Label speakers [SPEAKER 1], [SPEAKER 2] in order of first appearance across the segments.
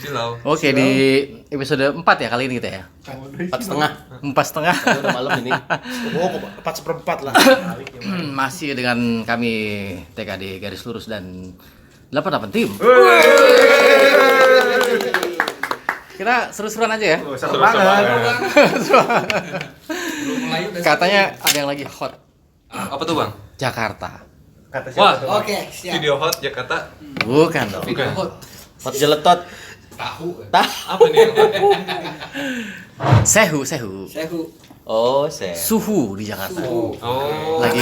[SPEAKER 1] Silau.
[SPEAKER 2] Oke, di episode 4 ya kali ini kita ya.
[SPEAKER 3] 4,5.
[SPEAKER 2] 4,5.
[SPEAKER 3] Udah malam ini.
[SPEAKER 4] Oh, 4/4 lah.
[SPEAKER 2] Masih dengan kami TKD Garis Lurus dan 88 tim. Kita seru-seruan aja ya.
[SPEAKER 4] Seru banget.
[SPEAKER 2] Katanya ada yang lagi hot,
[SPEAKER 1] Apa tuh, Bang?
[SPEAKER 2] Jakarta.
[SPEAKER 4] Kata
[SPEAKER 1] Wah,
[SPEAKER 4] siapa tuh?
[SPEAKER 5] Oke, siap.
[SPEAKER 1] video hot Jakarta.
[SPEAKER 2] Bukan.
[SPEAKER 1] Bukan.
[SPEAKER 3] Hot jeletot.
[SPEAKER 1] Apa nih yang hot?
[SPEAKER 2] Sehu.
[SPEAKER 5] Sehu.
[SPEAKER 3] Oh, saya.
[SPEAKER 2] Suhu di Jakarta.
[SPEAKER 1] Oh.
[SPEAKER 2] Lagi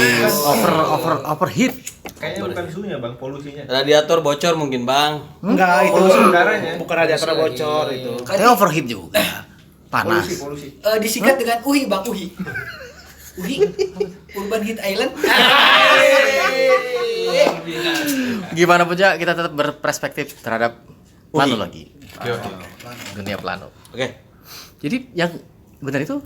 [SPEAKER 2] overheat.
[SPEAKER 4] Kayaknya bukan suhunya, Bang, polusinya.
[SPEAKER 3] Radiator bocor mungkin, Bang.
[SPEAKER 4] Enggak, itu
[SPEAKER 5] Polusi
[SPEAKER 4] udaranya. Bukan radiator bocor itu.
[SPEAKER 2] Katanya overheat juga. Panas.
[SPEAKER 4] Polusi.
[SPEAKER 5] Disingkat dengan UHI, Bang, UHI. UHI, Urban Heat Island.
[SPEAKER 2] Gimana pun ya, kita tetap berperspektif terhadap planologi,
[SPEAKER 1] Oke.
[SPEAKER 2] dunia plano.
[SPEAKER 3] Oke.
[SPEAKER 2] Jadi yang benar itu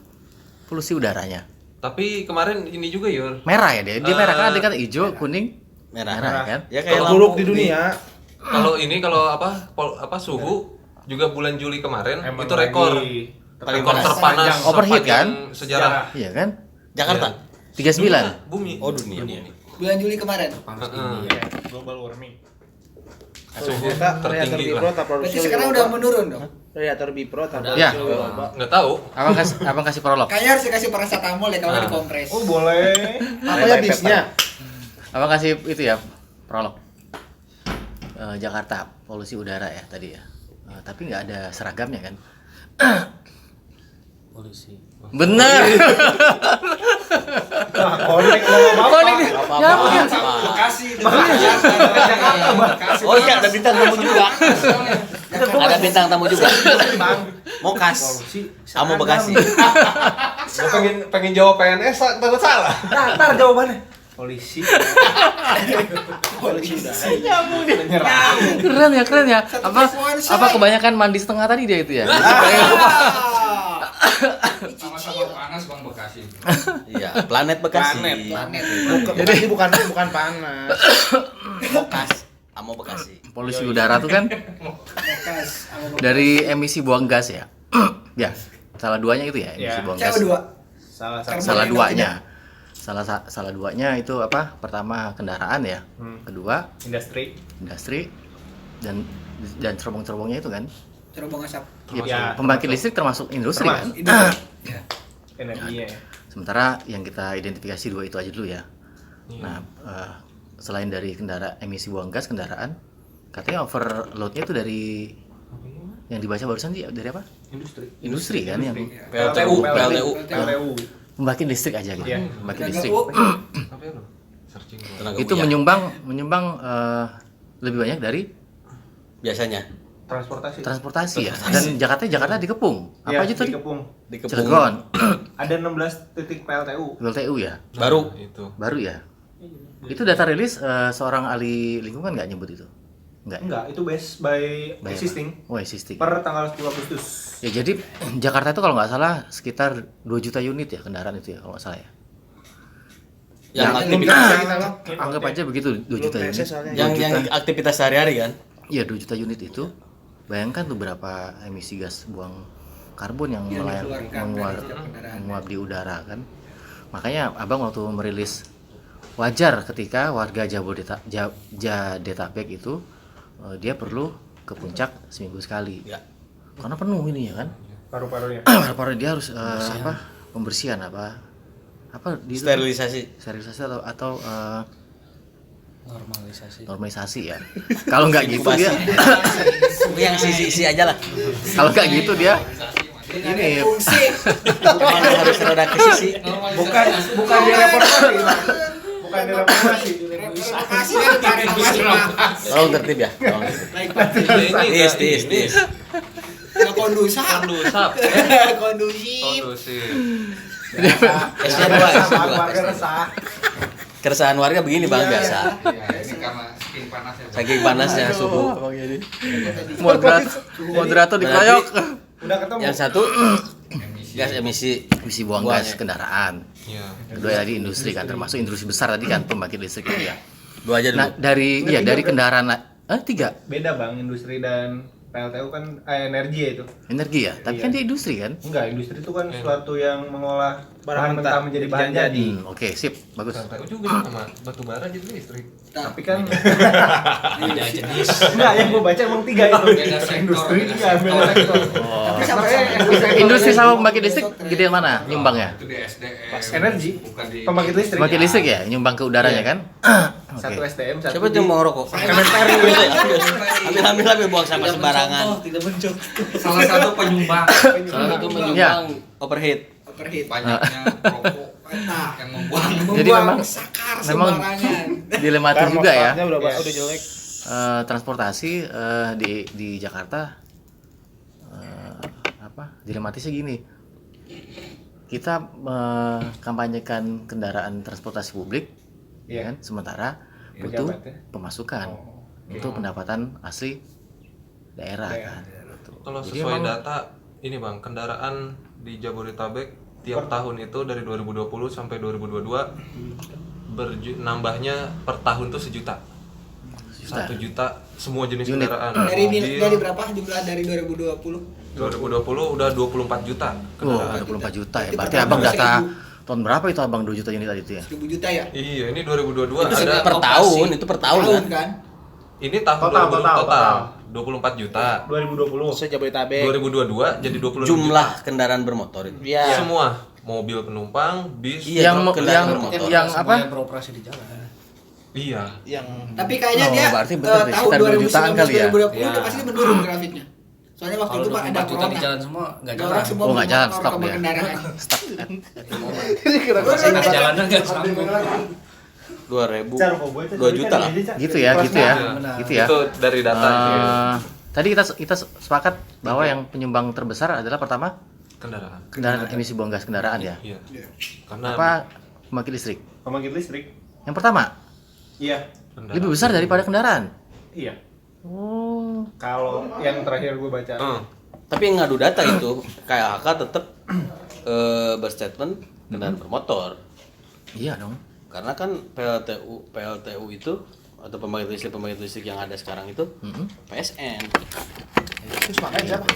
[SPEAKER 2] polusi udaranya.
[SPEAKER 1] Tapi kemarin ini juga, Yur.
[SPEAKER 2] Merah ya dia. Dia merah kan, ada kan hijau, kuning,
[SPEAKER 3] Merah.
[SPEAKER 2] merah ya kan?
[SPEAKER 3] Ya kayak
[SPEAKER 1] Kalau
[SPEAKER 4] Buruk
[SPEAKER 3] lampu
[SPEAKER 4] di dunia.
[SPEAKER 1] Kalau apa suhu juga bulan Juli kemarin
[SPEAKER 4] Emang
[SPEAKER 1] itu rekor
[SPEAKER 4] lagi
[SPEAKER 1] rekor
[SPEAKER 4] terpanas.
[SPEAKER 1] terpanas
[SPEAKER 2] Overheat,
[SPEAKER 1] sepanjang
[SPEAKER 2] kan?
[SPEAKER 1] sejarah.
[SPEAKER 2] Iya kan?
[SPEAKER 3] Jakarta.
[SPEAKER 2] 39.
[SPEAKER 1] Bumi.
[SPEAKER 3] Oh, dunia.
[SPEAKER 5] Bulan Juli kemarin.
[SPEAKER 1] Heeh.
[SPEAKER 4] Global warming.
[SPEAKER 1] Suhu
[SPEAKER 4] Ternyata
[SPEAKER 1] tertinggi
[SPEAKER 4] Bipro
[SPEAKER 1] lah.
[SPEAKER 4] tak
[SPEAKER 5] Berarti
[SPEAKER 4] produksi.
[SPEAKER 5] sekarang udah menurun dong.
[SPEAKER 4] Radiator Bipro tak
[SPEAKER 2] Ya.
[SPEAKER 4] produksi global.
[SPEAKER 1] Nggak tahu.
[SPEAKER 2] Abang kasih prolog.
[SPEAKER 5] Kayaknya harus dikasih paracetamol ya kalau
[SPEAKER 1] Ah.
[SPEAKER 5] dikompres.
[SPEAKER 4] Oh, boleh. Apa ya bisnya?
[SPEAKER 2] Abang kasih itu ya prolog. Jakarta polusi udara ya tadi ya. Tapi nggak ada seragamnya kan?
[SPEAKER 3] Polisi.
[SPEAKER 2] Bener.
[SPEAKER 4] Nah, konek ngomong apa?
[SPEAKER 2] Konek nih. Ya, mungkin.
[SPEAKER 5] Bekasi.
[SPEAKER 3] Oh iya, ada bintang tamu juga. Ada bintang tamu juga. Mokas. Kamu Bekasi.
[SPEAKER 1] Gua pengen jawab PNS takut salah.
[SPEAKER 4] Ntar jawabannya. Polisi. Polisi.
[SPEAKER 2] Keren ya. Apa kebanyakan mandi setengah tadi dia itu ya?
[SPEAKER 6] Sama-sama panas Bang Bekasi.
[SPEAKER 3] Iya, planet Bekasi.
[SPEAKER 5] Planet.
[SPEAKER 4] Jadi bukan panas.
[SPEAKER 3] Mokas. Kamu Bekasi.
[SPEAKER 2] Polusi udara tuh kan
[SPEAKER 5] Bekas.
[SPEAKER 2] dari emisi buang gas ya. Ya, salah duanya itu ya, emisi
[SPEAKER 4] Ya.
[SPEAKER 2] buang gas.
[SPEAKER 5] CO2.
[SPEAKER 4] Salah satu.
[SPEAKER 2] Salah duanya. Salah duanya itu apa? Pertama kendaraan ya. Kedua
[SPEAKER 4] Industri.
[SPEAKER 2] industri dan cerobong-cerobongnya itu kan.
[SPEAKER 5] Cerobong asap.
[SPEAKER 4] Ya,
[SPEAKER 2] Pembangkit listrik termasuk industri kan.
[SPEAKER 4] energinya ya.
[SPEAKER 2] Sementara yang kita identifikasi dua itu aja dulu ya.
[SPEAKER 1] Iya.
[SPEAKER 2] Nah, selain dari emisi buang gas kendaraan, katanya overloadnya itu dari yang dibaca barusan sih dari apa? Industri kan yang
[SPEAKER 3] PLTU.
[SPEAKER 2] pembangkit listrik aja gitu.
[SPEAKER 4] Iya.
[SPEAKER 2] Pembangkit listrik.
[SPEAKER 1] Apa ya, Bro? Searching gua.
[SPEAKER 3] Tenaga
[SPEAKER 2] Itu
[SPEAKER 3] uyah.
[SPEAKER 2] menyumbang lebih banyak dari
[SPEAKER 3] biasanya
[SPEAKER 4] Transportasi.
[SPEAKER 2] ya. Dan Jakarta dikepung. Apa aja tadi?
[SPEAKER 4] Dikepung.
[SPEAKER 3] di Kepung.
[SPEAKER 2] Cilegon,
[SPEAKER 4] Ada 16 titik PLTU.
[SPEAKER 2] PLTU ya.
[SPEAKER 3] Baru.
[SPEAKER 1] Itu.
[SPEAKER 2] Baru ya. Itu data rilis seorang ahli lingkungan nggak nyebut itu?
[SPEAKER 4] Enggak, itu based by
[SPEAKER 2] By
[SPEAKER 4] existing
[SPEAKER 2] apa? Oh, existing.
[SPEAKER 4] per tanggal 10 Agustus.
[SPEAKER 2] Ya jadi Jakarta itu kalau nggak salah sekitar 2 juta unit ya kendaraan itu ya kalau nggak salah ya.
[SPEAKER 3] Yang
[SPEAKER 2] Yang-
[SPEAKER 3] aktivitas
[SPEAKER 4] kita Bang.
[SPEAKER 2] Anggap aja begitu 2 juta
[SPEAKER 4] Belum
[SPEAKER 2] unit.
[SPEAKER 4] reses soalnya.
[SPEAKER 3] yang aktivitas sehari-hari kan.
[SPEAKER 2] Iya 2 juta unit itu. Bayangkan tuh berapa emisi gas buang karbon yang
[SPEAKER 5] Yang dikeluarkan dari setiap kendaraan.
[SPEAKER 2] menguap di udara kan. Makanya Abang waktu merilis wajar ketika warga Jabodetabek itu dia perlu ke puncak seminggu sekali.
[SPEAKER 3] Ya.
[SPEAKER 2] Karena penuh ini ya kan.
[SPEAKER 4] Paru-parunya.
[SPEAKER 2] Paru-paru dia harus pembersihan apa di
[SPEAKER 3] Sterilisasi.
[SPEAKER 2] sterilisasi atau normalisasi ya.
[SPEAKER 3] Normalisasi.
[SPEAKER 2] Kalau nggak gitu dia
[SPEAKER 3] Yang sisi-sisi aja lah.
[SPEAKER 2] kalau nggak gitu dia ini
[SPEAKER 5] Fungsi.
[SPEAKER 3] Cuman harus rada ke sisi.
[SPEAKER 4] Bukan direportasi. Bukan direportasi.
[SPEAKER 5] Lokasi kan tarik
[SPEAKER 3] Tolong tertib ya. Tolong tertib.
[SPEAKER 1] Ini
[SPEAKER 3] Tis.
[SPEAKER 5] Nggak kondusif.
[SPEAKER 1] Kondusif.
[SPEAKER 5] Kondusif.
[SPEAKER 1] Kondusif.
[SPEAKER 3] Esnya dua.
[SPEAKER 4] Warga resah.
[SPEAKER 3] Keresahan warga begini Bang biasa.
[SPEAKER 6] Ya, ini karena saking panasnya. Bang.
[SPEAKER 3] Saking panasnya suhu.
[SPEAKER 2] moderator dikeroyok.
[SPEAKER 4] Udah ketemu.
[SPEAKER 3] Yang satu
[SPEAKER 6] Emisi.
[SPEAKER 3] gas emisi.
[SPEAKER 2] Emisi buang
[SPEAKER 3] Buangnya.
[SPEAKER 2] gas kendaraan.
[SPEAKER 1] Iya.
[SPEAKER 2] Kedua tadi industri kan termasuk industri besar tadi kan pembangkit listrik itu ya.
[SPEAKER 3] Dua aja
[SPEAKER 2] Nah
[SPEAKER 3] dulu.
[SPEAKER 2] dari
[SPEAKER 4] Udah tiga,
[SPEAKER 2] kendaraan 3.
[SPEAKER 4] Beda Bang, industri dan PLTU kan energi ya itu.
[SPEAKER 2] Energi ya, tapi
[SPEAKER 4] Iya.
[SPEAKER 2] kan dia industri kan.
[SPEAKER 4] Enggak, industri itu kan suatu yang mengolah bahan mentah menjadi bahan jadi.
[SPEAKER 2] Oke, sip, bagus.
[SPEAKER 1] PLTU juga sama batu bara jadi listrik.
[SPEAKER 4] Tapi kan
[SPEAKER 5] Beda jenis.
[SPEAKER 4] enggak, yang gua baca emang 3 itu.
[SPEAKER 6] Beda sektor,
[SPEAKER 4] Industri
[SPEAKER 6] beda
[SPEAKER 4] ya, beda
[SPEAKER 6] sektor.
[SPEAKER 4] sektor.
[SPEAKER 5] Tapi sama-sama.
[SPEAKER 2] Industri sama pembangkit listrik gede mana nyumbangnya?
[SPEAKER 6] Itu di SDM.
[SPEAKER 4] Energi,
[SPEAKER 6] Bukan di
[SPEAKER 4] pembangkit listrik.
[SPEAKER 2] Pembangkit listrik ya, nyumbang ke udaranya kan?
[SPEAKER 4] Satu
[SPEAKER 2] Oke.
[SPEAKER 4] SDM, satu
[SPEAKER 3] Siapa
[SPEAKER 4] di
[SPEAKER 3] yang mau ngerokok?
[SPEAKER 4] Kementerian
[SPEAKER 3] Ambil buang sampah
[SPEAKER 5] Tidak
[SPEAKER 3] sembarangan.
[SPEAKER 5] mencontoh, tidak mencontoh.
[SPEAKER 6] salah satu penyumbang
[SPEAKER 3] Salah satu
[SPEAKER 2] Ya.
[SPEAKER 3] menyumbang overheat.
[SPEAKER 5] Overheat.
[SPEAKER 6] banyaknya rokok
[SPEAKER 5] Nah,
[SPEAKER 6] yang membuang.
[SPEAKER 2] Jadi
[SPEAKER 5] membuang
[SPEAKER 2] memang-
[SPEAKER 5] sakar
[SPEAKER 2] memang
[SPEAKER 5] sembarangan.
[SPEAKER 2] Dilematis juga ya.
[SPEAKER 4] udah jelek.
[SPEAKER 2] Transportasi di Jakarta dilematisnya gini, kita kampanyekan kendaraan transportasi publik,
[SPEAKER 4] Iya.
[SPEAKER 2] kan? Sementara
[SPEAKER 4] Yang
[SPEAKER 2] butuh
[SPEAKER 4] jabat ya?
[SPEAKER 2] pemasukan
[SPEAKER 4] Oh,
[SPEAKER 2] untuk pendapatan asli daerah kan.
[SPEAKER 1] Kalau
[SPEAKER 2] Jadi
[SPEAKER 1] sesuai
[SPEAKER 2] emang-
[SPEAKER 1] data ini Bang, kendaraan di Jabodetabek tiap tahun itu dari 2020 sampai 2022 nambahnya per tahun tuh 1 juta semua jenis
[SPEAKER 2] Unit.
[SPEAKER 1] kendaraan.
[SPEAKER 5] Dari
[SPEAKER 1] Mobil,
[SPEAKER 5] dari berapa jumlah dari 2020?
[SPEAKER 1] 2020 udah 24 juta
[SPEAKER 2] Oh,
[SPEAKER 1] kendaraan.
[SPEAKER 2] 24 juta ya.
[SPEAKER 5] Berarti
[SPEAKER 2] Berarti
[SPEAKER 5] per
[SPEAKER 2] abang
[SPEAKER 5] tahun
[SPEAKER 2] data
[SPEAKER 5] 1.000.
[SPEAKER 2] tahun berapa itu abang 2 juta unit tadi itu ya?
[SPEAKER 5] 1000 juta ya?
[SPEAKER 1] Iya, ini 2022
[SPEAKER 3] Itu
[SPEAKER 1] ada
[SPEAKER 3] per tahun, itu per tahun kan?
[SPEAKER 5] kan?
[SPEAKER 1] ini tahun
[SPEAKER 4] Total,
[SPEAKER 1] 2020
[SPEAKER 4] total.
[SPEAKER 1] total 24 juta.
[SPEAKER 4] 2020.
[SPEAKER 1] 2022 jadi 26
[SPEAKER 3] Jumlah
[SPEAKER 1] juta.
[SPEAKER 3] kendaraan bermotor itu.
[SPEAKER 1] Semua mobil penumpang, bis.
[SPEAKER 3] Iya,
[SPEAKER 2] yang
[SPEAKER 3] kendaraan
[SPEAKER 2] yang
[SPEAKER 3] bermotor.
[SPEAKER 2] yang apa?
[SPEAKER 5] beroperasi di jalan.
[SPEAKER 1] Iya.
[SPEAKER 5] Tapi kayaknya
[SPEAKER 2] Oh,
[SPEAKER 5] dia
[SPEAKER 2] berarti bener deh,
[SPEAKER 5] tahun
[SPEAKER 2] sekitar 2 jutaan
[SPEAKER 5] 2019
[SPEAKER 2] kali ya?
[SPEAKER 5] 2020
[SPEAKER 1] Iya.
[SPEAKER 5] itu pasti menurun grafiknya. Soalnya waktu itu Pak ada
[SPEAKER 7] juta di
[SPEAKER 5] corona.
[SPEAKER 7] jalan semua nggak
[SPEAKER 5] Ada
[SPEAKER 7] jalan.
[SPEAKER 5] orang semua
[SPEAKER 2] Oh, nggak jalan,
[SPEAKER 5] motor
[SPEAKER 2] stop
[SPEAKER 5] sama
[SPEAKER 2] dia.
[SPEAKER 5] kendaraan.
[SPEAKER 7] Pas jalanan nggak sanggup.
[SPEAKER 3] 2000.
[SPEAKER 4] Cara kok buat
[SPEAKER 3] 2 juta lah.
[SPEAKER 2] Gitu ya, gitu ya.
[SPEAKER 7] Benar.
[SPEAKER 2] Gitu ya.
[SPEAKER 1] Itu dari data
[SPEAKER 2] Tadi kita sepakat bahwa yang penyumbang terbesar adalah pertama
[SPEAKER 1] kendaraan.
[SPEAKER 2] kendaraan emisi buang gas kendaraan ya.
[SPEAKER 1] Iya. Karena
[SPEAKER 2] Apa pembangkit listrik?
[SPEAKER 4] Pembangkit listrik.
[SPEAKER 2] Yang pertama
[SPEAKER 4] Iya.
[SPEAKER 1] kendaraan.
[SPEAKER 2] lebih besar daripada kendaraan.
[SPEAKER 4] Iya.
[SPEAKER 2] Oh.
[SPEAKER 4] Kalau yang terakhir gue baca.
[SPEAKER 3] Tapi yang ngadu data itu KLHK tetap berstatement kendaraan bermotor.
[SPEAKER 2] Iya dong.
[SPEAKER 3] Karena kan PLTU itu atau pembangkit listrik yang ada sekarang itu PSN.
[SPEAKER 4] Terus makanya siapa?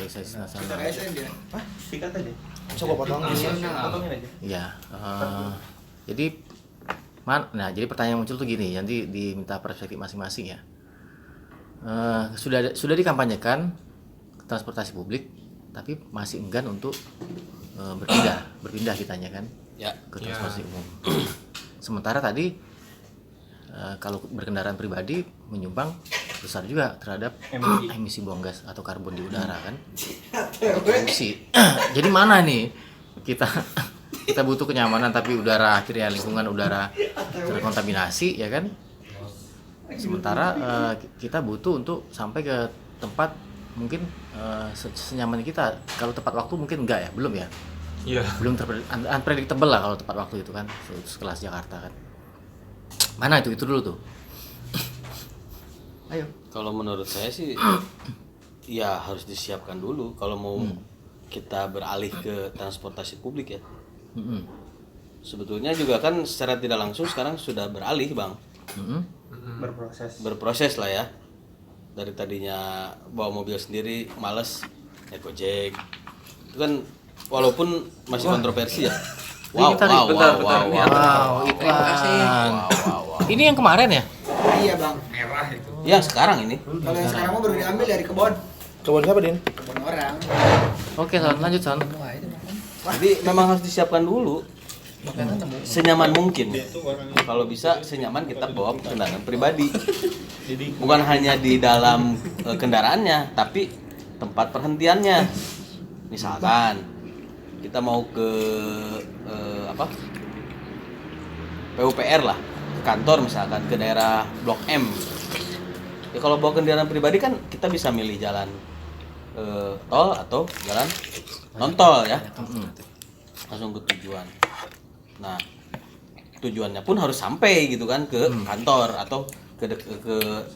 [SPEAKER 5] ASN dia.
[SPEAKER 4] Hah? Sikat aja.
[SPEAKER 5] Coba potongin.
[SPEAKER 4] Potongin aja.
[SPEAKER 2] Iya. Jadi jadi pertanyaan yang muncul tuh gini, nanti diminta perspektif masing-masing ya. Sudah dikampanyekan transportasi publik, tapi masih enggan untuk berpindah kitanya kan
[SPEAKER 3] Ya.
[SPEAKER 2] ke transportasi umum. Sementara tadi kalau berkendaraan pribadi menyumbang besar juga terhadap emisi buang gas atau karbon di udara kan. Polusi. Jadi mana nih kita butuh kenyamanan tapi udara akhirnya lingkungan udara terkontaminasi ya kan. Sementara kita butuh untuk sampai ke tempat mungkin senyaman kita. Kalau tepat waktu mungkin enggak ya, belum ya.
[SPEAKER 1] Iya.
[SPEAKER 2] Belum unpredictable lah kalau tepat waktu itu kan, sekelas Jakarta kan. Mana itu dulu tuh. Ayo.
[SPEAKER 3] Kalau menurut saya sih ya harus disiapkan dulu kalau mau kita beralih ke transportasi publik ya. Sebetulnya juga kan secara tidak langsung sekarang sudah beralih, Bang. Berproses lah ya. Dari tadinya bawa mobil sendiri males naik Gojek. Itu kan walaupun masih kontroversi ya. Wow,
[SPEAKER 2] iklan. Ini yang kemarin ya?
[SPEAKER 5] Iya, Bang.
[SPEAKER 6] Merah itu.
[SPEAKER 3] Yang sekarang ini.
[SPEAKER 5] Kalau yang sekarang mah baru diambil dari kebon.
[SPEAKER 4] Kebun siapa, Din?
[SPEAKER 5] Kebon orang.
[SPEAKER 2] Oke, Son, lanjut Son.
[SPEAKER 3] Jadi memang harus disiapkan dulu. Senyaman mungkin. Kalau bisa senyaman kita bawa kendaraan pribadi. Bukan hanya di dalam kendaraannya, tapi tempat perhentiannya. Misalkan kita mau ke PUPR lah, ke kantor misalkan ke daerah Blok M. Ya kalau bawa kendaraan pribadi kan kita bisa milih jalan tol atau jalan non tol ya. Langsung ke tujuan. Nah, tujuannya pun harus sampai gitu kan ke kantor atau ke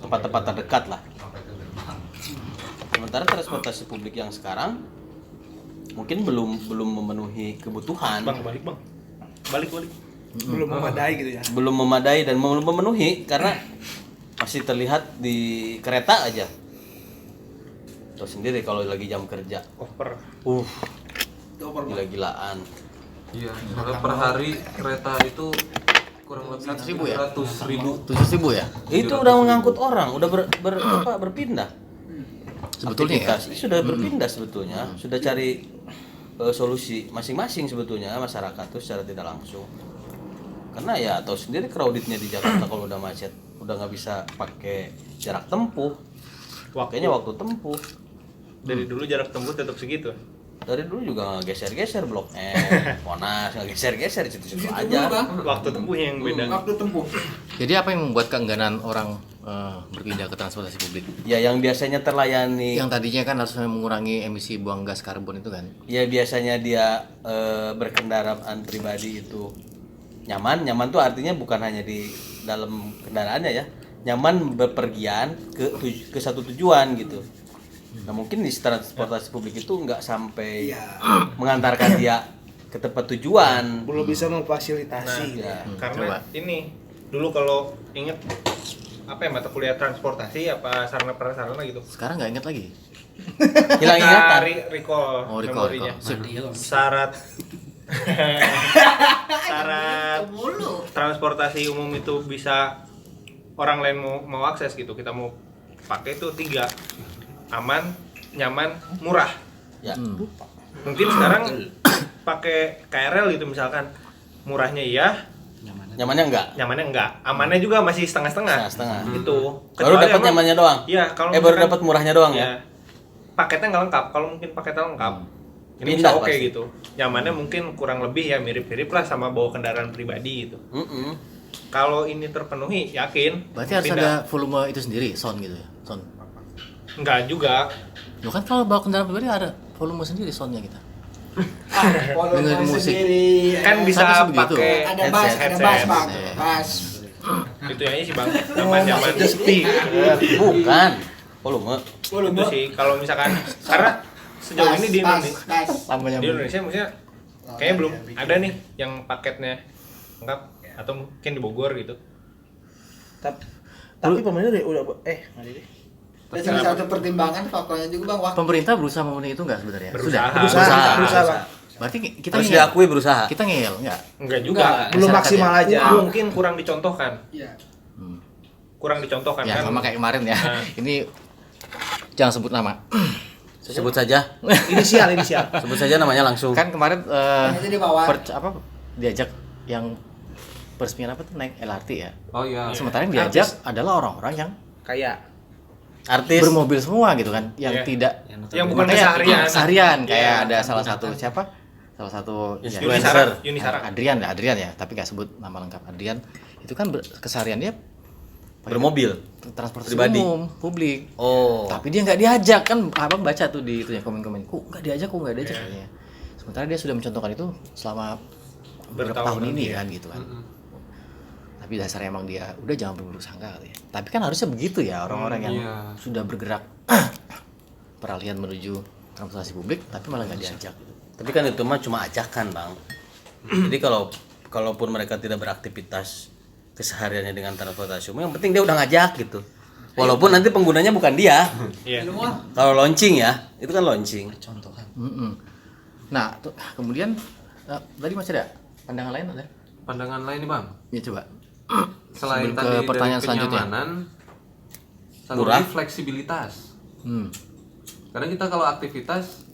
[SPEAKER 3] tempat-tempat terdekat lah. Sementara transportasi publik yang sekarang mungkin belum memenuhi kebutuhan.
[SPEAKER 4] Balik.
[SPEAKER 5] Belum memadai gitu ya.
[SPEAKER 3] Belum memadai dan belum memenuhi karena masih terlihat di kereta aja. Tahu sendiri kalau lagi jam kerja.
[SPEAKER 4] Over.
[SPEAKER 3] Gila-gilaan.
[SPEAKER 1] Iya, soalnya per hari kereta itu kurang lebih
[SPEAKER 2] 100.000 ya?
[SPEAKER 1] 100.000.
[SPEAKER 2] 7.000 ya
[SPEAKER 3] Itu udah mengangkut orang, udah berpindah.
[SPEAKER 2] sebetulnya ya.
[SPEAKER 3] Aktivitas sudah berpindah sebetulnya, sudah cari solusi masing-masing sebetulnya masyarakat tuh secara tidak langsung. Karena ya tahu sendiri crowdednya di Jakarta kalau udah macet, udah nggak bisa pakai jarak tempuh, waktunya waktu tempuh.
[SPEAKER 4] Dari dulu jarak tempuh tetap segitu.
[SPEAKER 3] Dari dulu juga nggak geser-geser Blok M, Monas nggak geser-geser situ-situ aja.
[SPEAKER 4] Waktu tempuhnya yang beda.
[SPEAKER 5] Waktu tempuh.
[SPEAKER 2] Jadi apa yang membuat keengganan orang berpindah ke transportasi publik?
[SPEAKER 3] Ya yang biasanya terlayani,
[SPEAKER 2] Yang tadinya kan harus mengurangi emisi buang gas karbon itu kan.
[SPEAKER 3] ya biasanya dia berkendaraan pribadi itu nyaman. Nyaman tuh artinya bukan hanya di dalam kendaraannya ya, nyaman bepergian ke satu tujuan gitu. Nah mungkin di transportasi publik itu nggak sampai mengantarkan dia ke tempat tujuan.
[SPEAKER 8] Belum bisa memfasilitasi.
[SPEAKER 3] Ya.
[SPEAKER 4] Karena ini dulu kalau inget apa ya mata kuliah transportasi apa sarana prasarana gitu.
[SPEAKER 2] Sekarang nggak ingat lagi.
[SPEAKER 3] Hilang ingatan.
[SPEAKER 4] Recall
[SPEAKER 2] Oh, recall.
[SPEAKER 4] memorinya.
[SPEAKER 2] Sip.
[SPEAKER 4] Syarat transportasi umum itu bisa orang lain mau akses gitu, kita mau pakai itu 3: aman, nyaman, murah.
[SPEAKER 3] Ya.
[SPEAKER 4] Mungkin sekarang pakai KRL gitu misalkan, murahnya iya,
[SPEAKER 3] Nyamannya enggak.
[SPEAKER 4] nyamannya enggak, amannya juga masih setengah-setengah.
[SPEAKER 3] Setengah.
[SPEAKER 4] Itu.
[SPEAKER 3] Baru
[SPEAKER 4] Kecuali
[SPEAKER 3] dapat
[SPEAKER 4] emang-
[SPEAKER 3] nyamannya doang.
[SPEAKER 4] Iya, kalau
[SPEAKER 3] Baru
[SPEAKER 4] misalkan-
[SPEAKER 3] dapat murahnya doang ya.
[SPEAKER 4] ya. Paketnya nggak lengkap. Kalau mungkin paketnya lengkap, ini
[SPEAKER 3] Pindah
[SPEAKER 4] bisa oke
[SPEAKER 3] pasti.
[SPEAKER 4] gitu. Nyamannya mungkin kurang lebih ya mirip-mirip lah sama bawa kendaraan pribadi gitu. Kalau ini terpenuhi, yakin.
[SPEAKER 2] Berarti harus
[SPEAKER 4] pindah.
[SPEAKER 2] ada volume itu sendiri, sound gitu ya, sound.
[SPEAKER 4] Enggak juga.
[SPEAKER 2] Loh kan kalau bawa kendaraan pribadi ada volume sendiri soundnya kita.
[SPEAKER 5] Volume
[SPEAKER 2] Dengerin musik.
[SPEAKER 5] sendiri.
[SPEAKER 4] Kan bisa
[SPEAKER 2] Tapi sebegitu.
[SPEAKER 4] pakai
[SPEAKER 5] Ada bass, ada bass, Bang.
[SPEAKER 2] Headset.
[SPEAKER 5] Bass.
[SPEAKER 4] itu aja sih, Bang. Nyaman-nyaman.
[SPEAKER 5] Maksudnya speaker.
[SPEAKER 3] Bukan. Volume.
[SPEAKER 4] Itu sih kalau misalkan karena sejauh ini di Indonesia,
[SPEAKER 2] Lamanya
[SPEAKER 4] di Indonesia maksudnya kayaknya belum ada nih yang paketnya lengkap atau mungkin di Bogor gitu.
[SPEAKER 8] Tapi pemerintah udah
[SPEAKER 5] Dan salah satu pertimbangan faktornya juga Bang, waktu.
[SPEAKER 2] Pemerintah berusaha memenuhi itu nggak sebenarnya?
[SPEAKER 4] Berusaha.
[SPEAKER 8] berusaha, Bang.
[SPEAKER 2] Berarti kita
[SPEAKER 3] Harus
[SPEAKER 2] ngeyel.
[SPEAKER 3] diakui berusaha.
[SPEAKER 2] Kita ngeyel nggak?
[SPEAKER 4] Enggak juga.
[SPEAKER 8] Belum
[SPEAKER 2] Masyarakat
[SPEAKER 8] maksimal
[SPEAKER 2] ya?
[SPEAKER 8] aja.
[SPEAKER 4] Mungkin kurang dicontohkan.
[SPEAKER 5] Iya.
[SPEAKER 4] Kurang dicontohkan
[SPEAKER 2] Ya
[SPEAKER 4] kan.
[SPEAKER 2] sama kayak kemarin ya.
[SPEAKER 4] Nah.
[SPEAKER 2] Ini jangan sebut nama.
[SPEAKER 3] Sebut saja.
[SPEAKER 8] Inisial.
[SPEAKER 3] Sebut saja namanya langsung.
[SPEAKER 2] Kan kemarin
[SPEAKER 5] Itu di bawah.
[SPEAKER 2] diajak yang peresmian apa tuh naik LRT ya.
[SPEAKER 1] Oh iya.
[SPEAKER 2] Sementara yang diajak adalah orang-orang yang
[SPEAKER 8] Kayak
[SPEAKER 3] Artis.
[SPEAKER 2] bermobil semua gitu kan, yang
[SPEAKER 4] Iya.
[SPEAKER 2] tidak
[SPEAKER 4] Yang bukan
[SPEAKER 2] makanya
[SPEAKER 4] keseharian.
[SPEAKER 2] keseharian kayak
[SPEAKER 4] Iya.
[SPEAKER 2] ada salah satu siapa? Salah satu ya,
[SPEAKER 4] Yunisara.
[SPEAKER 2] Adrian ya, tapi nggak sebut nama lengkap Adrian. Itu kan keseharian dia pakai
[SPEAKER 3] Bermobil.
[SPEAKER 2] transportasi
[SPEAKER 3] Pribadi.
[SPEAKER 2] umum publik.
[SPEAKER 3] Oh.
[SPEAKER 2] Tapi dia nggak diajak kan, abang baca tuh di itu ya komen-komen. Kok nggak diajak katanya. Sementara dia sudah mencontohkan itu selama beberapa tahun ini kan gitu kan. Tapi dasarnya emang dia udah jangan berburuk sangka kali ya. Tapi kan harusnya begitu ya orang-orang yang
[SPEAKER 1] iya.
[SPEAKER 2] sudah bergerak peralihan menuju transportasi publik tapi malah nggak diajak.
[SPEAKER 3] Tapi kan itu mah cuma ajakan, Bang. Jadi kalaupun mereka tidak beraktivitas kesehariannya dengan transportasi umum, yang penting dia udah ngajak gitu. Walaupun nanti penggunanya bukan dia.
[SPEAKER 4] Iya.
[SPEAKER 3] Kalau launching ya, itu kan launching.
[SPEAKER 2] Nah, kemudian tadi masih ada pandangan lain ada?
[SPEAKER 1] Pandangan lain nih, Bang.
[SPEAKER 2] Ya coba.
[SPEAKER 1] Selain
[SPEAKER 2] Sebelum
[SPEAKER 1] tadi
[SPEAKER 2] ke pertanyaan
[SPEAKER 1] dari
[SPEAKER 2] selanjutnya.
[SPEAKER 1] kenyamanan, satu
[SPEAKER 3] Murah.
[SPEAKER 1] lagi fleksibilitas.
[SPEAKER 2] Hmm.
[SPEAKER 1] Karena kita kalau aktivitas,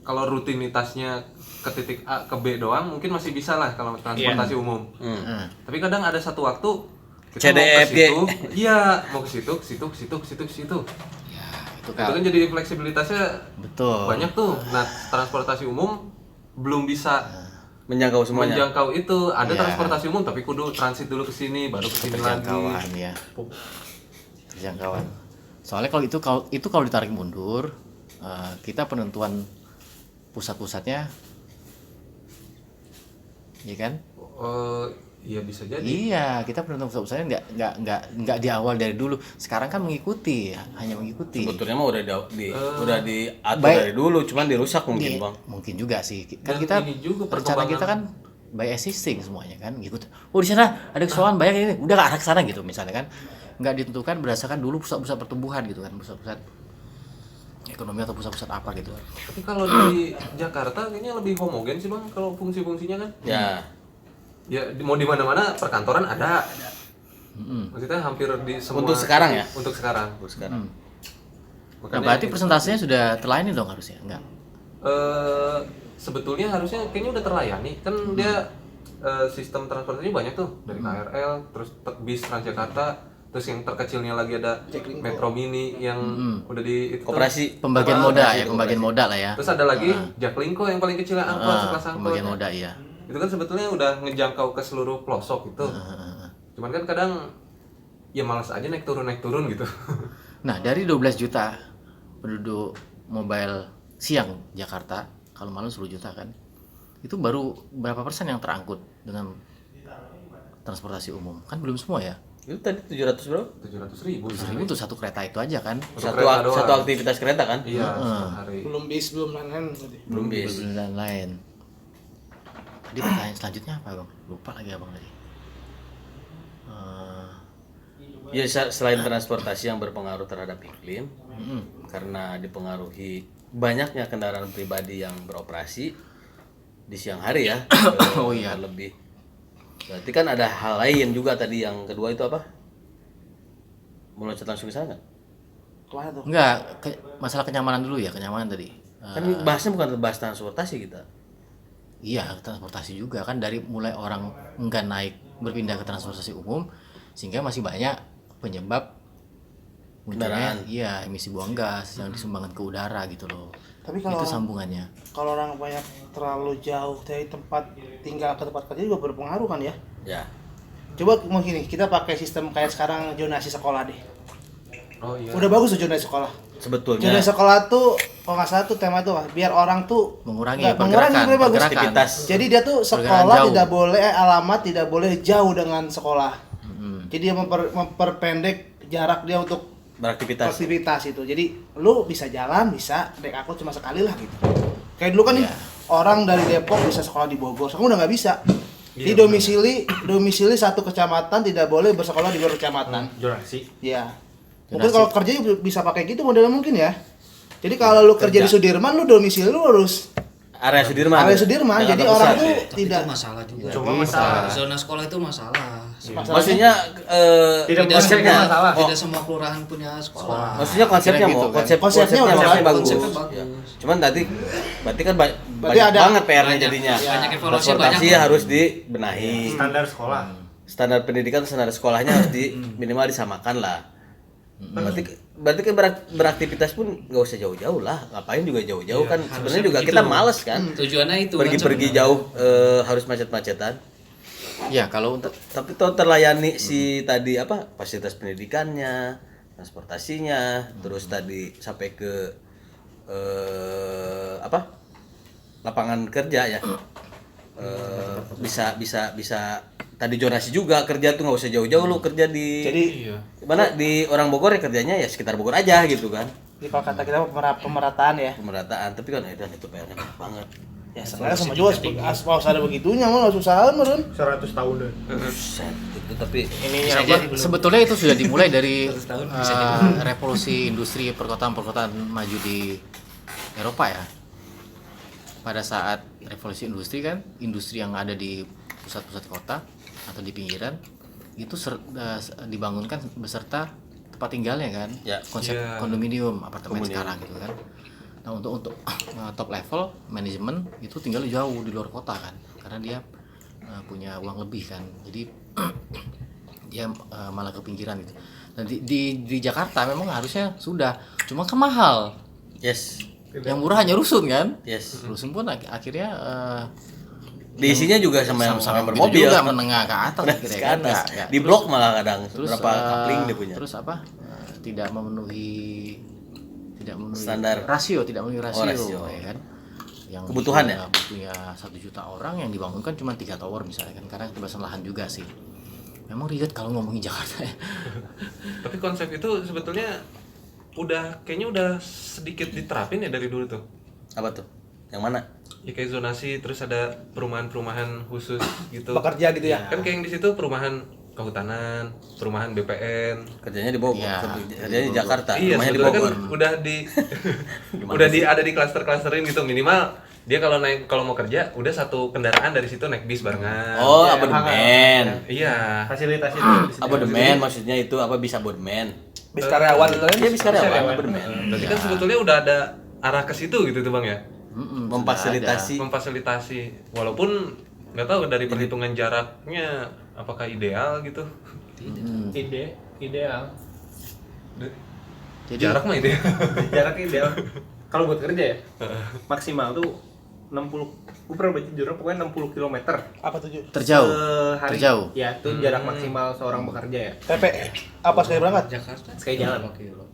[SPEAKER 1] kalau rutinitasnya ke titik A ke B doang, mungkin masih bisa lah kalau transportasi umum.
[SPEAKER 2] Nah,
[SPEAKER 1] Tapi kadang ada satu waktu kita
[SPEAKER 3] CDFG.
[SPEAKER 1] mau ke situ, iya mau ke situ, ke situ, ke situ, ke situ, ke situ.
[SPEAKER 2] ya itu
[SPEAKER 1] Itu kan jadi fleksibilitasnya
[SPEAKER 2] betul.
[SPEAKER 1] banyak tuh. Nah, transportasi umum belum bisa
[SPEAKER 3] Menjangkau semuanya.
[SPEAKER 1] menjangkau itu. Ada
[SPEAKER 2] Iya.
[SPEAKER 1] transportasi umum tapi kudu transit dulu ke sini, baru ke sini lagi.
[SPEAKER 2] Terjangkauan ya. Terjangkauan. Soalnya kalau kalau ditarik mundur, kita penentuan pusat-pusatnya, iya kan?
[SPEAKER 1] Iya bisa jadi.
[SPEAKER 2] Iya, kita penentuan pusat-pusatnya nggak di awal dari dulu. Sekarang kan mengikuti, hanya mengikuti.
[SPEAKER 3] Sebetulnya mah udah diatur
[SPEAKER 2] baik.
[SPEAKER 3] dari dulu, cuman dirusak mungkin,
[SPEAKER 2] Iya,
[SPEAKER 3] Bang.
[SPEAKER 2] mungkin juga sih. Kan
[SPEAKER 1] Dan
[SPEAKER 2] kita
[SPEAKER 1] ini juga
[SPEAKER 2] rencana
[SPEAKER 1] perkembangan.
[SPEAKER 2] kita kan by existing semuanya kan, ngikut. Oh di sana ada kesalahan banyak ini, udah ke arah ke sana gitu misalnya kan. Nggak ditentukan berdasarkan dulu pusat-pusat pertumbuhan gitu kan, pusat-pusat ekonomi atau pusat-pusat apa gitu.
[SPEAKER 1] Tapi kalau di Jakarta kayaknya lebih homogen sih Bang kalau fungsi-fungsinya kan. Ya mau di mana-mana perkantoran ada. Maksudnya hampir di semua.
[SPEAKER 3] Untuk sekarang ya?
[SPEAKER 1] Untuk sekarang.
[SPEAKER 2] Nah, berarti persentasenya sudah terlayani dong harusnya? Enggak.
[SPEAKER 1] Sebetulnya harusnya kayaknya udah terlayani kan dia sistem transportasinya banyak tuh dari KRL terus bis Transjakarta terus yang terkecilnya lagi ada Metro Mini yang udah di itu
[SPEAKER 3] Operasi
[SPEAKER 2] Pembagian moda ya, pembagian moda lah ya.
[SPEAKER 1] terus ada lagi Jaklingko yang paling kecil angkot sekelas angkot
[SPEAKER 2] Pembagian moda iya.
[SPEAKER 1] itu kan sebetulnya udah ngejangkau ke seluruh pelosok itu cuman kan kadang ya malas aja naik turun gitu.
[SPEAKER 2] Nah, dari 12 juta penduduk mobile siang Jakarta, kalau malam 10 juta kan, itu baru berapa persen yang terangkut dengan transportasi umum? Kan belum semua ya.
[SPEAKER 3] itu tadi 700 bro?
[SPEAKER 1] 700.000
[SPEAKER 2] Itu untuk satu kereta itu aja kan.
[SPEAKER 3] Satu aktivitas kereta kan?
[SPEAKER 1] Iya, sehari.
[SPEAKER 8] Belum bis, belum lain-lain.
[SPEAKER 3] Belum bis.
[SPEAKER 2] Dan lain. Tadi pertanyaan selanjutnya apa bang? Lupa lagi abang tadi.
[SPEAKER 3] Ya selain transportasi yang berpengaruh terhadap iklim, karena dipengaruhi banyaknya kendaraan pribadi yang beroperasi di siang hari ya.
[SPEAKER 2] Oh iya.
[SPEAKER 3] Lebih. Berarti kan ada hal lain juga tadi yang kedua itu apa? Mau loncat langsung ke sana nggak?
[SPEAKER 8] Kemana tuh?
[SPEAKER 2] Enggak, masalah kenyamanan dulu ya, kenyamanan tadi.
[SPEAKER 3] Kan bahasnya bukan bahas transportasi kita.
[SPEAKER 2] Iya, transportasi juga kan dari mulai orang enggak naik berpindah ke transportasi umum sehingga masih banyak penyebab munculnya iya emisi buang gas yang disumbangkan ke udara gitu loh.
[SPEAKER 8] Tapi kalau
[SPEAKER 2] itu sambungannya.
[SPEAKER 8] Kalau orang banyak terlalu jauh dari tempat tinggal ke tempat kerja juga berpengaruh kan ya?
[SPEAKER 3] Ya.
[SPEAKER 8] Coba mungkin nih, kita pakai sistem kayak sekarang zonasi sekolah deh.
[SPEAKER 1] Oh iya.
[SPEAKER 8] Udah bagus tuh zonasi sekolah.
[SPEAKER 3] Sebetulnya
[SPEAKER 8] Zonasi sekolah tuh kalau nggak salah tuh tema tuh biar orang tuh
[SPEAKER 2] Mengurangi
[SPEAKER 8] mengurangi sebenarnya bagus.
[SPEAKER 3] aktivitas.
[SPEAKER 8] Jadi dia tuh
[SPEAKER 2] Pergerakan
[SPEAKER 8] sekolah
[SPEAKER 2] jauh.
[SPEAKER 8] tidak boleh alamat tidak boleh jauh dengan sekolah. Jadi dia memperpendek jarak dia untuk
[SPEAKER 3] beraktivitas.
[SPEAKER 8] itu. Jadi lu bisa jalan, bisa naik angkot cuma sekali lah gitu. Kayak dulu kan nih orang dari Depok bisa sekolah di Bogor, sekarang udah nggak bisa. Di domisili satu kecamatan tidak boleh bersekolah di luar kecamatan.
[SPEAKER 4] Zonasi.
[SPEAKER 8] Iya. Mungkin kalau kerja juga bisa pakai gitu modelnya mungkin ya. Jadi kalau lu kerja di Sudirman, lu domisili lu harus
[SPEAKER 3] Area Sudirman.
[SPEAKER 8] Jakarta jadi orang tuh
[SPEAKER 6] Tapi
[SPEAKER 8] tidak
[SPEAKER 6] itu masalah juga.
[SPEAKER 4] Cuma masalah.
[SPEAKER 6] Zona sekolah itu masalah.
[SPEAKER 3] Maksudnya
[SPEAKER 4] Tidak
[SPEAKER 3] konsepnya
[SPEAKER 4] masalah.
[SPEAKER 6] Tidak semua kelurahan punya sekolah.
[SPEAKER 3] Maksudnya konsepnya
[SPEAKER 2] Kira-kira
[SPEAKER 3] mau
[SPEAKER 2] gitu kan.
[SPEAKER 3] konsepnya
[SPEAKER 8] Konsepnya
[SPEAKER 3] maksudnya bagus.
[SPEAKER 6] Konsepnya
[SPEAKER 3] Ya.
[SPEAKER 6] bagus.
[SPEAKER 3] Cuman berarti kan banyak
[SPEAKER 8] ada
[SPEAKER 3] banget PR-nya
[SPEAKER 6] banyak,
[SPEAKER 3] jadinya.
[SPEAKER 6] banyak evaluasi,
[SPEAKER 3] Transportasi
[SPEAKER 6] banyak.
[SPEAKER 3] harus dibenahi.
[SPEAKER 4] Standar sekolah.
[SPEAKER 3] Standar pendidikan, standar sekolahnya harus minimal disamakan lah. Berarti kan beraktivitas pun nggak usah jauh-jauh lah. Ngapain juga jauh-jauh kan? Sebenarnya juga kita males kan.
[SPEAKER 6] Tujuannya itu
[SPEAKER 3] Pergi-pergi
[SPEAKER 6] kan
[SPEAKER 3] jauh harus macet-macetan.
[SPEAKER 2] Ya, kalau untuk
[SPEAKER 3] Tapi tuh terlayani si tadi apa fasilitas pendidikannya, transportasinya, terus tadi sampai ke lapangan kerja ya. Bisa tadi zonasi juga kerja tuh nggak usah jauh-jauh lu kerja di
[SPEAKER 8] jadi
[SPEAKER 3] mana di orang Bogor ya kerjanya ya sekitar Bogor aja gitu kan.
[SPEAKER 8] di kalau kata kita pemerataan ya.
[SPEAKER 3] Pemerataan tapi kan itu PR-nya banyak banget.
[SPEAKER 8] Ya sebenarnya sama juga aspal ada begitunya mah susah meren.
[SPEAKER 4] 100 tahun deh.
[SPEAKER 3] Buset, itu tapi
[SPEAKER 4] Ininya
[SPEAKER 6] Bisa
[SPEAKER 4] apa?
[SPEAKER 6] jadi.
[SPEAKER 2] sebetulnya itu sudah dimulai dari revolusi industri perkotaan maju di Eropa ya. Pada saat revolusi industri kan, industri yang ada di pusat-pusat kota atau di pinggiran itu dibangunkan beserta tempat tinggalnya kan,
[SPEAKER 3] Ya.
[SPEAKER 2] konsep kondominium apartemen sekarang gitu kan. Nah untuk top level manajemen itu tinggal jauh di luar kota kan, karena dia punya uang lebih kan, jadi dia malah ke pinggiran gitu. Dan di Jakarta memang harusnya sudah, cuma kan mahal.
[SPEAKER 3] yes.
[SPEAKER 2] Yang murah hanya rusun kan,
[SPEAKER 3] Yes.
[SPEAKER 2] rusun pun akhirnya
[SPEAKER 3] Diisinya juga sama yang
[SPEAKER 2] sama-sama
[SPEAKER 3] bermobil
[SPEAKER 2] juga menengah ke atas
[SPEAKER 3] Menengah
[SPEAKER 2] akhirnya
[SPEAKER 3] ke
[SPEAKER 2] kan.
[SPEAKER 3] atas.
[SPEAKER 2] Ya,
[SPEAKER 3] Di
[SPEAKER 2] terus-
[SPEAKER 3] blok malah kadang
[SPEAKER 2] terus
[SPEAKER 3] berapa coupling dia punya.
[SPEAKER 2] terus apa tidak memenuhi
[SPEAKER 3] Standar.
[SPEAKER 2] rasio, tidak memenuhi rasio,
[SPEAKER 3] rasio.
[SPEAKER 2] ya kan, yang
[SPEAKER 3] Kebutuhan ya?
[SPEAKER 2] butuhnya 1 juta orang yang dibangunkan cuma 3 tower misalnya kan, karena keterbatasan lahan juga sih. Memang ribet kalau ngomongin Jakarta ya.
[SPEAKER 1] Tapi konsep itu sebetulnya kayaknya udah sedikit diterapin ya dari dulu tuh.
[SPEAKER 3] Apa tuh? Yang mana?
[SPEAKER 1] Ya kayak zonasi terus ada perumahan-perumahan khusus gitu.
[SPEAKER 8] Bekerja gitu ya.
[SPEAKER 1] Kan kayak yang di situ perumahan kehutanan, perumahan BPN.
[SPEAKER 3] Kerjanya di Bogor,
[SPEAKER 2] Iya,
[SPEAKER 3] kerjanya di Jakarta,
[SPEAKER 1] Iya,
[SPEAKER 3] rumahnya di
[SPEAKER 1] sebetulnya
[SPEAKER 3] Bogor.
[SPEAKER 1] kan udah di ada di klaster-klasterin gitu, minimal dia kalau mau kerja udah satu kendaraan dari situ naik bis barengan.
[SPEAKER 3] Oh,
[SPEAKER 4] Iya,
[SPEAKER 3] abodemen.
[SPEAKER 1] Iya.
[SPEAKER 4] Fasilitas itu disediakan.
[SPEAKER 3] Abodemen maksudnya itu apa bisa abodemen?
[SPEAKER 5] Bis karyawan itu kan.
[SPEAKER 3] Iya, bisa karyawan
[SPEAKER 4] karyawan.
[SPEAKER 3] abodemen.
[SPEAKER 1] Berarti kan sebetulnya udah ada arah ke situ gitu tuh Bang ya.
[SPEAKER 3] Memfasilitasi.
[SPEAKER 1] Memfasilitasi walaupun nggak tahu dari perhitungan jaraknya apakah ideal gitu.
[SPEAKER 4] Ideal.
[SPEAKER 2] Jadi
[SPEAKER 1] Jarak mah ideal.
[SPEAKER 4] Jarak ideal. Kalau buat kerja ya, maksimal tuh 60. Gue pernah baca jurnal pokoknya 60 km.
[SPEAKER 5] Apa tuh?
[SPEAKER 2] terjauh.
[SPEAKER 4] Sehari.
[SPEAKER 2] Terjauh.
[SPEAKER 4] Ya, itu jarak maksimal seorang bekerja ya.
[SPEAKER 5] TP apa sekali berangkat?
[SPEAKER 6] Jakarta
[SPEAKER 4] Sekali jalan.
[SPEAKER 6] 5 kilo.